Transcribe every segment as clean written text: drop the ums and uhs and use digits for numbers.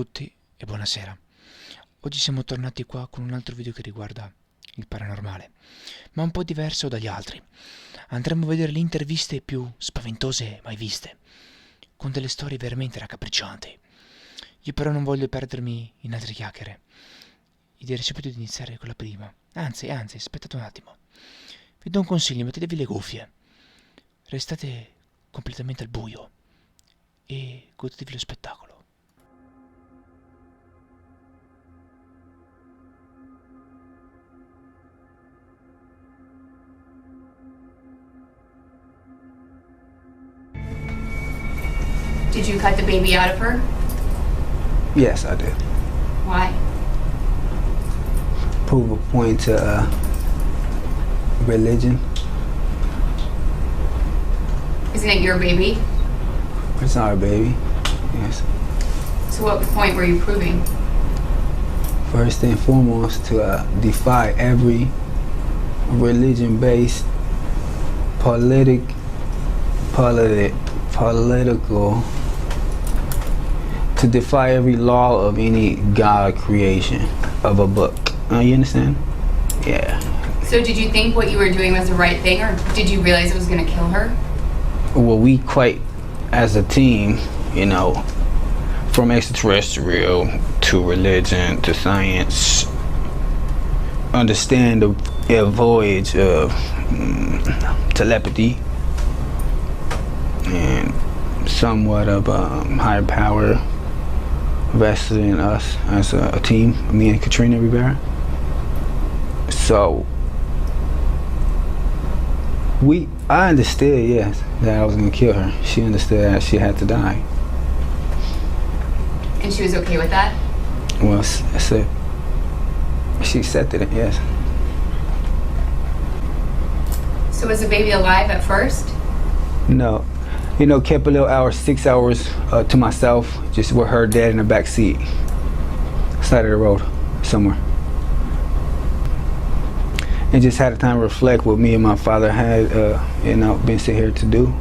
tutti e buonasera. Oggi siamo tornati qua con un altro video che riguarda il paranormale, ma un po' diverso dagli altri. Andremo a vedere le interviste più spaventose mai viste, con delle storie veramente raccapriccianti. Io però non voglio perdermi in altre chiacchiere e direi subito di iniziare con la prima. Anzi, aspettate un attimo. Vi do un consiglio, mettetevi le cuffie, restate completamente al buio e godetevi lo spettacolo. Did you cut the baby out of her? Yes, I did. Why? Prove a point to religion. Isn't it your baby? It's our baby. Yes. So what point were you proving? First and foremost, to defy every religion-based political, to defy every law of any God creation of a book. You understand? Yeah. So did you think what you were doing was the right thing, or did you realize it was going to kill her? Well, we quite, as a team, you know, from extraterrestrial to religion to science, understand the voyage of telepathy and somewhat of higher power vested in us as a team, me and Katrina Rivera. So I understood, yes, that I was gonna kill her. She understood that she had to die. And she was okay with that? Well, she accepted it, yes. So was the baby alive at first? No. You know, kept a little hour, 6 hours to myself, just with her dad in the back seat, side of the road, somewhere. And just had a time to reflect what me and my father had, you know, been sent here to do.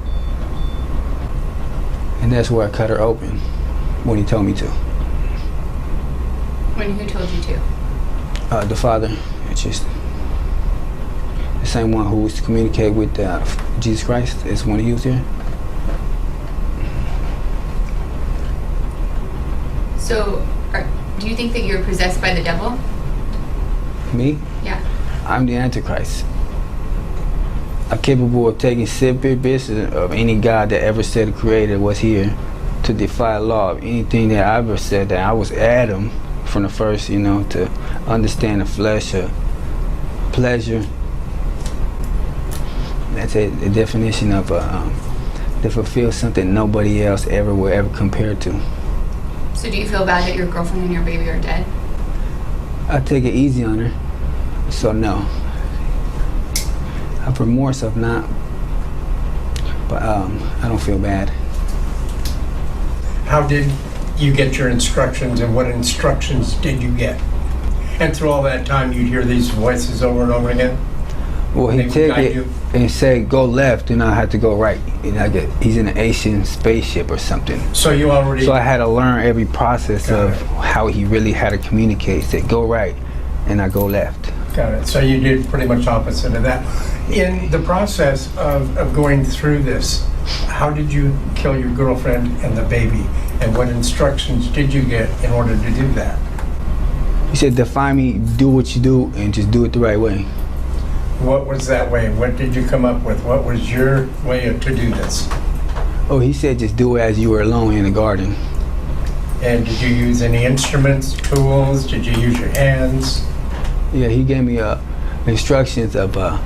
And that's where I cut her open, when he told me to. Who told you to? The father, it's just the same one who was to communicate with Jesus Christ is when he was here. So, do you think that you're possessed by the devil? Me? Yeah. I'm the Antichrist. I'm capable of taking separate business of any God that ever said the creator was here to defy law of anything that I ever said, that I was Adam from the first, you know, to understand the flesh or pleasure. That's a definition of to fulfill something nobody else ever will ever compare to. So do you feel bad that your girlfriend and your baby are dead? I take it easy on her, so no. I have remorse of not, but I don't feel bad. How did you get your instructions, and what instructions did you get? And through all that time you'd hear these voices over and over again? Well, he'd take it and say, go left, and I had to go right. And he's in an Asian spaceship or something. So you already... So I had to learn every process of how he really had to communicate. Say, go right, and I go left. Got it. So you did pretty much opposite of that. In the process of going through this, how did you kill your girlfriend and the baby? And what instructions did you get in order to do that? He said, defy me, do what you do, and just do it the right way. What was that way? What did you come up with? What was your way to do this? Oh, he said just do it as you were alone in the garden. And did you use any instruments, tools? Did you use your hands? Yeah, he gave me instructions of a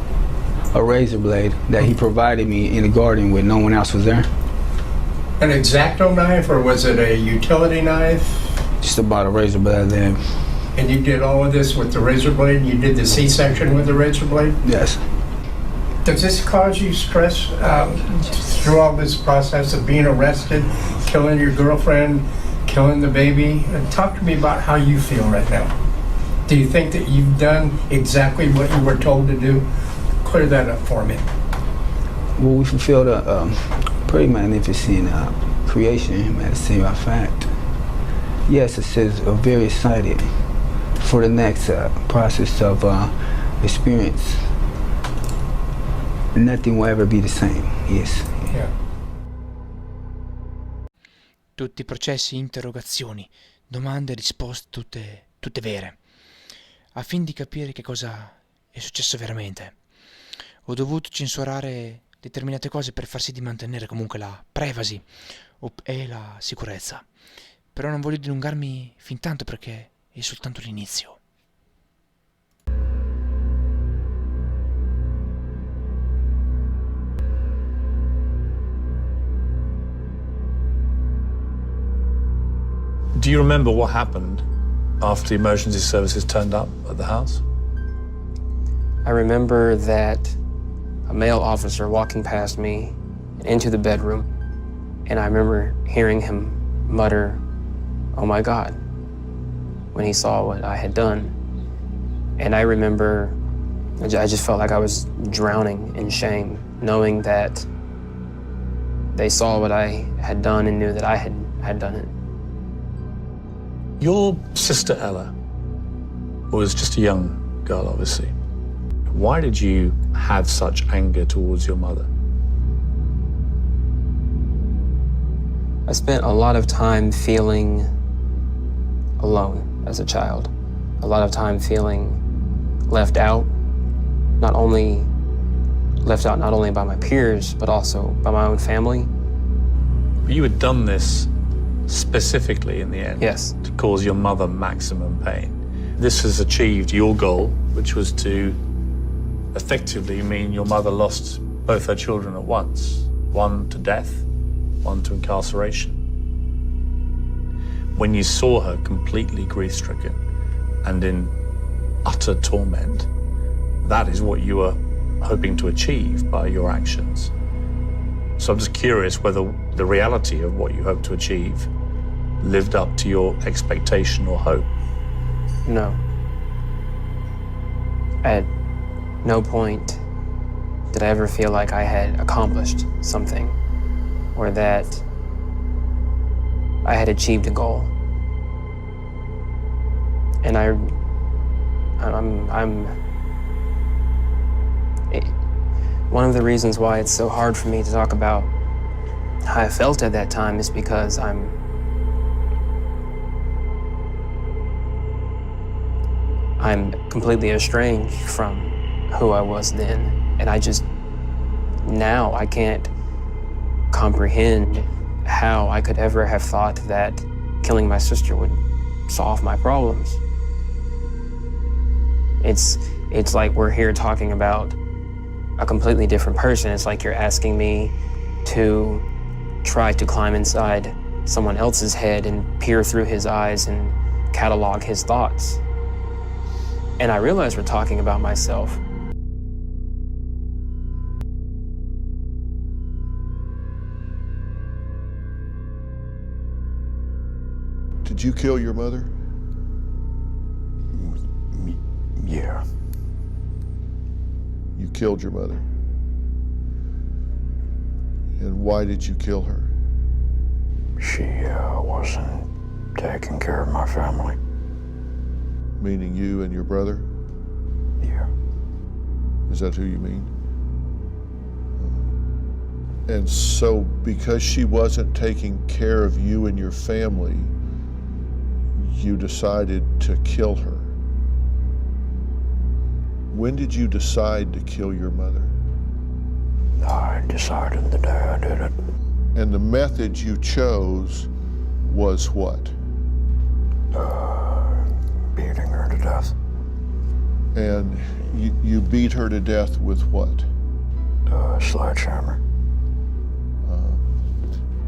razor blade that he provided me in the garden when no one else was there. An X-Acto knife, or was it a utility knife? Just about a razor blade there. And you did all of this with the razor blade? You did the C-section with the razor blade? Yes. Does this cause you stress through all this process of being arrested, killing your girlfriend, killing the baby? Talk to me about how you feel right now. Do you think that you've done exactly what you were told to do? Clear that up for me. Well, we fulfilled a pretty magnificent creation, man, to say our fact. Yes, it says very excited for the next process of experience. Nothing will ever be the same. Yes. Yeah. Tutti i processi, interrogazioni, domande e risposte tutte vere, affin di capire che cosa è successo veramente. Ho dovuto censurare determinate cose per far sì di mantenere comunque la privacy e la sicurezza. Però non voglio dilungarmi fin tanto perché è soltanto l'inizio. Do you remember what happened after the emergency services turned up at the house? I remember that a male officer walking past me into the bedroom, and I remember hearing him mutter, "Oh my God," when he saw what I had done. And I remember, I just felt like I was drowning in shame, knowing that they saw what I had done and knew that I had done it. Your sister Ella was just a young girl, obviously. Why did you have such anger towards your mother? I spent a lot of time feeling alone as a child. A lot of time feeling left out, not only by my peers, but also by my own family. You had done this specifically in the end, Yes. to cause your mother maximum pain. This has achieved your goal, which was to effectively mean your mother lost both her children at once, one to death, one to incarceration. When you saw her completely grief-stricken and in utter torment, that is what you were hoping to achieve by your actions. So I'm just curious whether the reality of what you hope to achieve lived up to your expectation or hope. No. At no point did I ever feel like I had accomplished something or that I had achieved a goal. And one of the reasons why it's so hard for me to talk about how I felt at that time is because I'm completely estranged from who I was then. And now I can't comprehend how I could ever have thought that killing my sister would solve my problems. It's like we're here talking about a completely different person. It's like you're asking me to try to climb inside someone else's head and peer through his eyes and catalog his thoughts. And I realize we're talking about myself. Did you kill your mother? Yeah. You killed your mother. And why did you kill her? She wasn't taking care of my family. Meaning you and your brother? Yeah. Is that who you mean? And so because she wasn't taking care of you and your family, you decided to kill her. When did you decide to kill your mother? I decided the day I did it. And the method you chose was what? Beating her to death. And you beat her to death with what? Sledgehammer.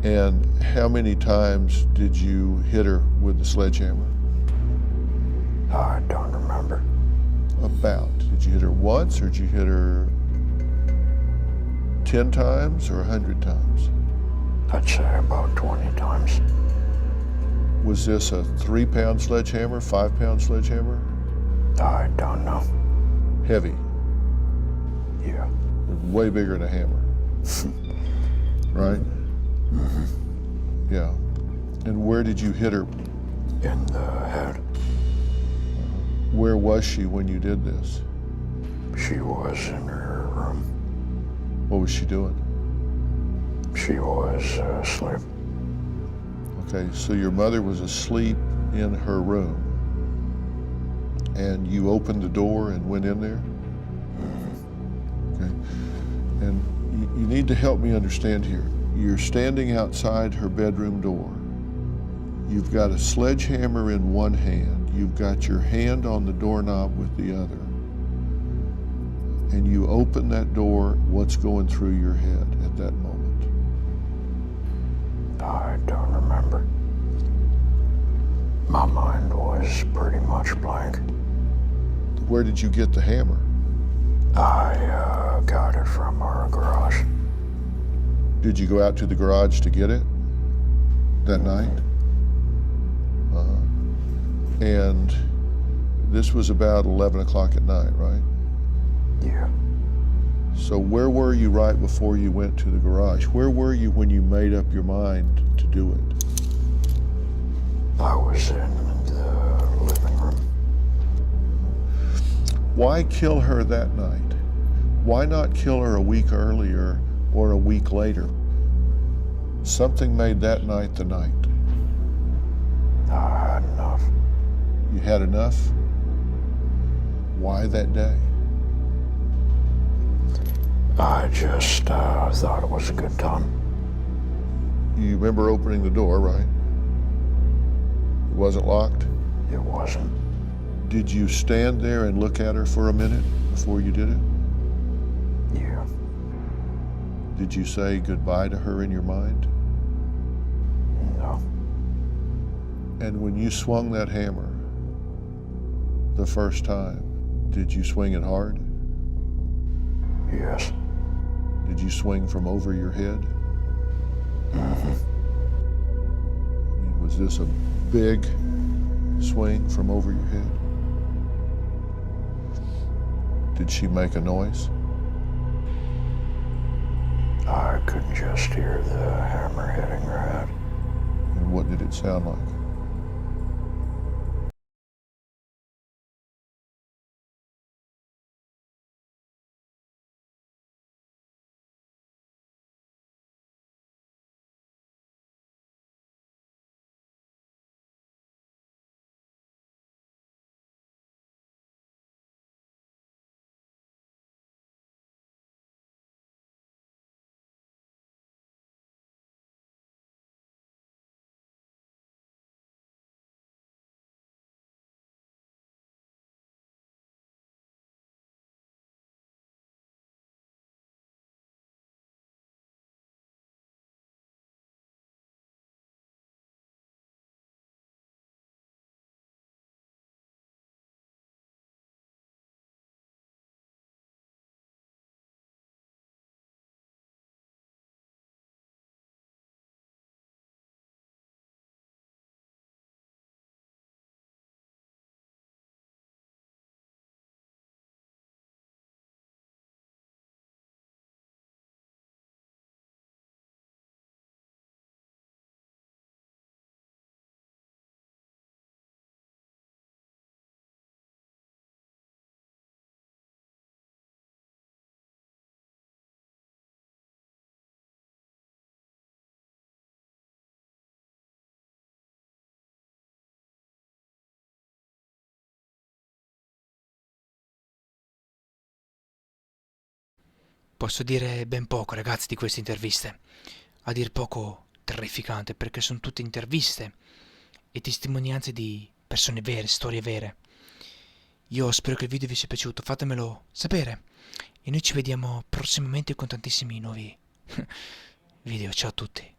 And how many times did you hit her with the sledgehammer? I don't remember. About. Did you hit her once, or did you hit her 10 times or 100 times? I'd say about 20 times. Was this a 3-pound sledgehammer, 5-pound sledgehammer? I don't know. Heavy. Yeah. Way bigger than a hammer. Right? Mm-hmm. Yeah. And where did you hit her in the head. Where was she when you did this? She was in her room. What was she doing? She was asleep. Okay, so your mother was asleep in her room, and you opened the door and went in there? Okay, and you need to help me understand here. You're standing outside her bedroom door. You've got a sledgehammer in one hand. You've got your hand on the doorknob with the other. And you open that door. What's going through your head at that moment? I don't remember. My mind was pretty much blank. Where did you get the hammer? I got it from our garage. Did you go out to the garage to get it that night? And this was about 11 o'clock at night, right? Yeah. So where were you right before you went to the garage? Where were you when you made up your mind to do it? I was in the living room. Why kill her that night? Why not kill her a week earlier or a week later? Something made that night the night. I had enough. You had enough? Why that day? I just thought it was a good time. You remember opening the door, right? It wasn't locked? It wasn't. Did you stand there and look at her for a minute before you did it? Yeah. Did you say goodbye to her in your mind? No. And when you swung that hammer the first time, did you swing it hard? Yes. Did you swing from over your head? Mm-hmm. I mean, was this a big swing from over your head? Did she make a noise? I could just hear the hammer hitting her head. And what did it sound like? Posso dire ben poco, ragazzi, di queste interviste. A dir poco terrificante, perché sono tutte interviste e testimonianze di persone vere, storie vere. Io spero che il video vi sia piaciuto, fatemelo sapere. E noi ci vediamo prossimamente con tantissimi nuovi video. Ciao a tutti.